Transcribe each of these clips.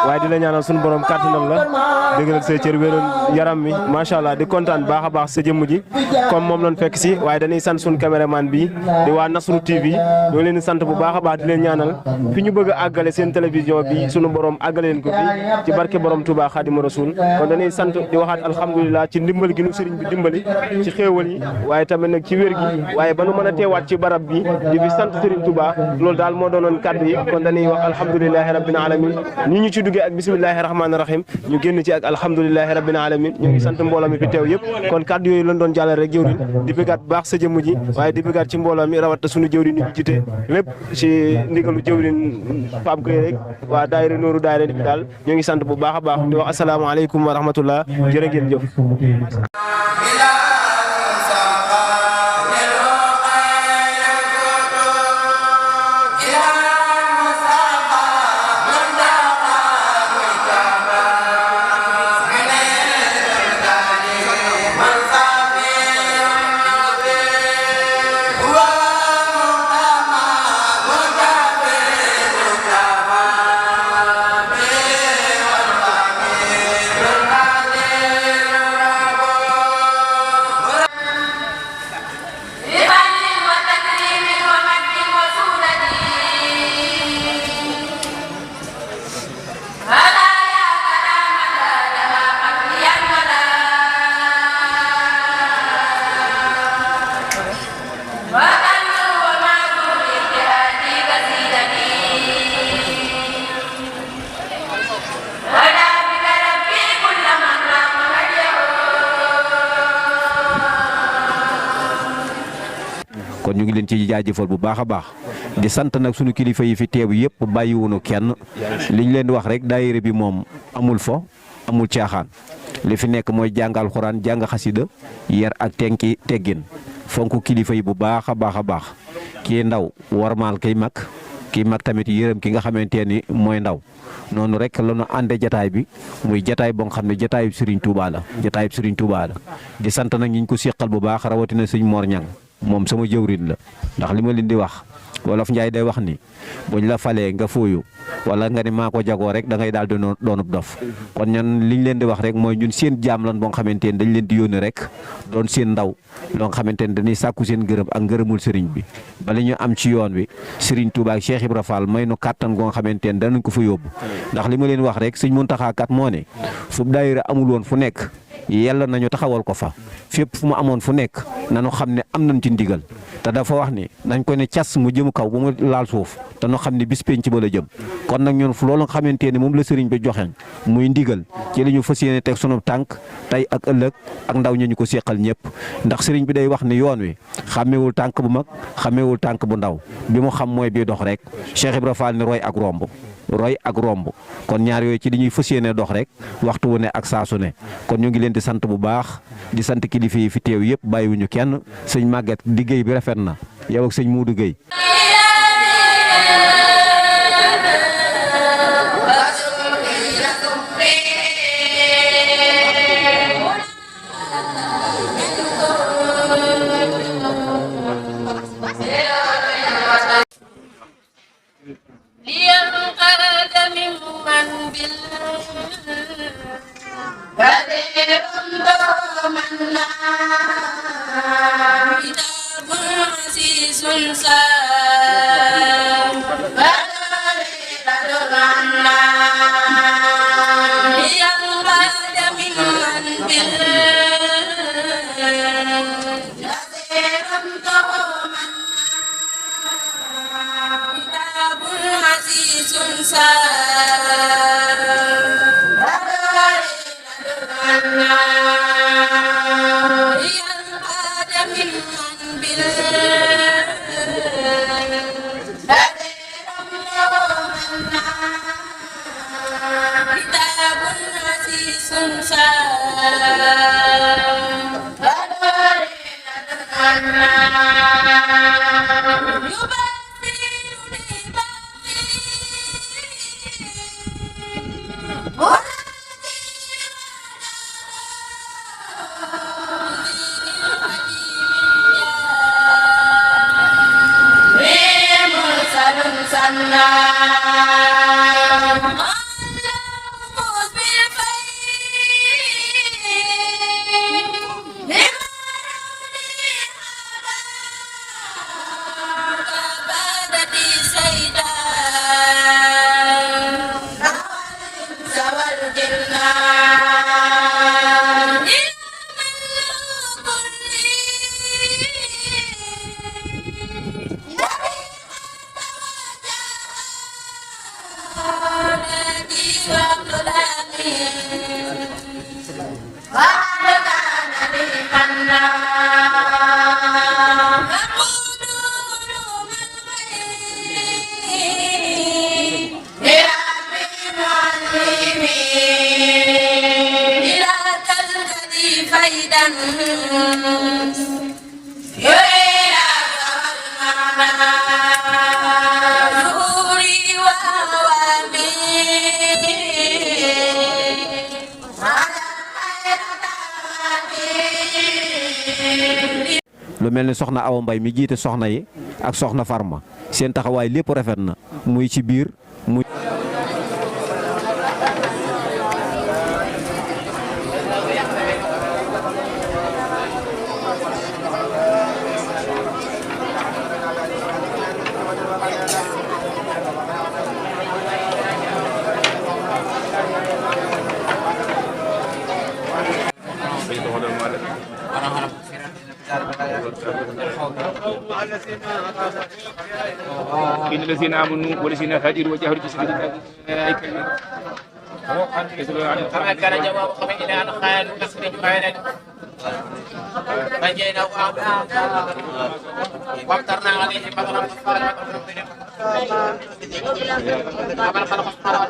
waaye di la ñaanal suñu borom kàttanal la dëgëral say cër wéral yaram mi macha allah di kontaan baax a baax sa jëmm ji comme moom lañ fekk si waaye dañuy sant suñu caméraman bi di waa Nasru TV ñoo leen di sant bu baax a baax di leen ñaanal fi ñu bëgg a àggale seen télévision bi suñu borom àggale leen ko fi ci barke borom Touba Xaadimu Rasuul kon dañuy sant di waxaat alhamdulilah ci ndimbal gi nu sëriñ bi dimbali ci xéewal yi waaye tamit nag ci wér gi waaye ba nu mën a teewaat ci barab bi di fi sant sëriñ Touba loolu daal moo doonoon kàddu yi kon dañuy wax alhamdulilahi rabbil alamin ni ñu ci duggee ak bismillahi rahmaani rahim ñu génn ci ak alhamdulilahi rabbil alamin ñu ngi sant mbooloo mi fi teew yëpp kon kàddu yooyu lañ doon jàllale rek jëwriñ di bëggaat bu baax sa jëmm ji waaye di bëggaat ci mbooloo mi rawat suñu jëwriñ ñu jite lépp ci ndigalu jëwriñ Pape Gueye rek waa daayira Nooru daayira bi daal ñu ngi sant bu baax a baax di wax asalaamaaleykum wa rahmatullah jërë ngeen jëf kon ñu ngi leen ci jaajëfal bu baax a baax di sant nag sunu kilifa yi fi teew yëpp bàyyiwunu kenn li ñu leen di wax rek daayira bi moom amul fo amul caaxaan li fi nekk mooy jàng alxuraan jàng xasida yar ak tenki teggin fonk kilifa yi bu baax a baax a baax kii ndaw warmaal kii mag tamit yërëm ki nga xamante ni mooy ndaw noonu rek la ñu àndee jataay bi muy jataay boo nga xam ne jataayub Serigne Touba la jataayub Serigne Touba la di sant nag ñi ñu ko seqal bu baax rawatina sëñ Mor Ñang moom sama jëwriñ la ndax li ma leen di wax wolof Njaay day wax ni buñ la falee nga fooyu wala nga ni maa ko jagoo rek da ngay daal di doonub dof kon ñan liñ leen di wax rek mooy ñun seen jaam lan boo nga xamante ni dañ leen di yónni rek doon seen ndaw loo nga xamante ni dañuy sàkku seen gërëm ak ngërëmul sëriñ bi bala ñu am ci yoon wi Serigne Touba ak Cheikh Ibra Fall may nu kàttan goo nga xamante ni danañ ko fa yóbbu ndax li ma leen wax rek sëñ Muntaxa kat moo ne fu daayira amul woon fu nekk yàlla nañu taxawal ko fa fépp fu mu amoon fu nekk nañu xam ne am nañ ci ndigal te dafa wax ni nañ ko ne cas mu jëm kaw ba mu laal suuf te ñu xam ne bis penc ba la jëm kon nag ñun fu loolu nga xamante ne moom la sëriñ bi joxeñ muy ndigal ci la ñu fas yéene teg sunu tànk tey ak ëllëg ak ndaw ñu ko seqal ñëpp ndax sëriñ bi day wax ni yoon wi xàmmewul tànk bu mag xàmmewul tànk bu ndaw bi mu xam mooy bii dox rek Cheikh Ibra Fall ni roy ak romb kon ñaar yooyu ci li ñuy fas yéene dox rek waxtu wu ne ak saa su ne kon ñu ngi leen di sant bu baax di sant kilifa yi fi teew yëpp bàyyiwuñu kenn sëñ Maguette liggéey bi rafet na yow ak sëñ Modou Gueye lu mel ni soxna Awa Mbay mi jiite soxna yi ak soxna Farma seen taxawaay lépp rafet na muy ci biir muy إن الذين آمنوا والذين هاجروا وجاهدوا في سبيل الله فما كان جواب قومه إلا أن قالوا أخرجوا آلنا فنجيناه وامطرنا عليهم مطرا فقال ومن خلق السماوات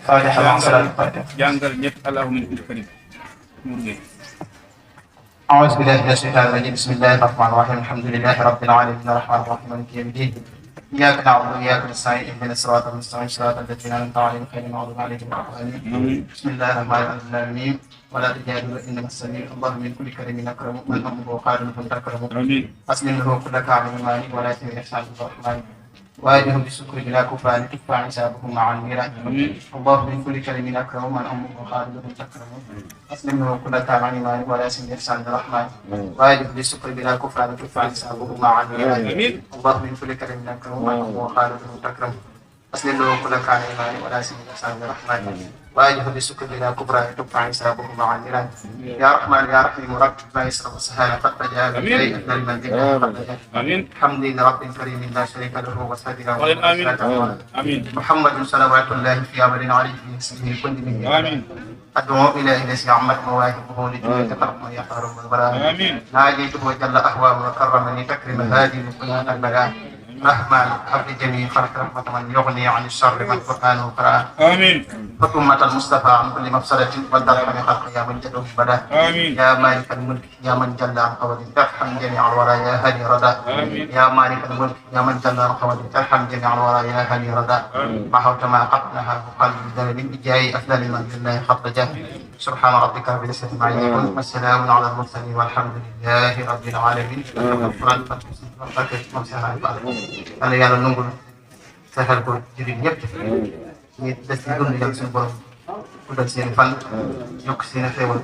فاتحة مع صلاة الفاتحة. jàngal ñett allahumma innaka karim. أعوذ بالله من الشيطان الرجيم. بسم الله الرحمن الرحيم. الحمد لله رب العالمين الرحمن الرحيم مالك يوم الدين. إياك نعبد وإياك نستعين اهدنا الصراط المستقيم صراط الذين أنعمت عليهم غير المغضوب عليهم ولا الضالين. بسم الله الرحمن الرحيم. ولا تجادلوا إنما السميع الله من كل كريم أكرم من أمره قادم تكرم. أسلم له كل كعب مالي ولا تنسى إحسان الرحمن. واجهم بالشكر بلا كفران تدفع حسابهم مع الميراث. الله من كل كلم اكرم من امه خالد تكرم. اسلم له كل تابع مال ولا سن احسان الرحمن. واجهم بالشكر بلا كفران تدفع حسابهم مع الميراث. الله من كل كلم اكرم من امه خالد تكرم. اسلم له كل كان مال ولا سن احسان الرحمن. واجهم بالشكر بلا كفران تدفع حسابهم مع الميراث. يا رحمن يا رحيم رب ما يسر السهال قد بجاء بالخير اكمل من ذكر قد بجاء. آمين. حمد لرب كريم لا شريك له وسادنا آمين. محمد صلوات الله في أول عليه في اسمه كل من آمين. أدعو إلى إليه عمت مواهبه لجميع تقرب من يحرم البلاء. آمين. ناجيته وجل أهوى وكرمني تكرم هادي من كل البلاء. رحمن حفظ جميع خلق رحمة من يغني عن الشر من قرآنه قرآن. آمين. حكومة المصطفى عن كل مفسدة والدرح من خلق يا من جده بدا. آمين. يا مالك الملك يا من جل عن قول ترحم جميع الورى يا هادي ردا. آمين. يا مالك الملك يا من جل عن قول ترحم جميع الورى يا هادي ردا. ما حوت ما قبلها وقلب الدليل بجاي أفضل من الله خط جاه. سبحان ربك رب العزة عما يصفون والسلام على المرسلين والحمد لله رب العالمين. Yàlla yàlla nangul fexeel ko jullit ñëpp ñi des ci dund yàlla suñu borom guddal seen fan yokk seen xéewal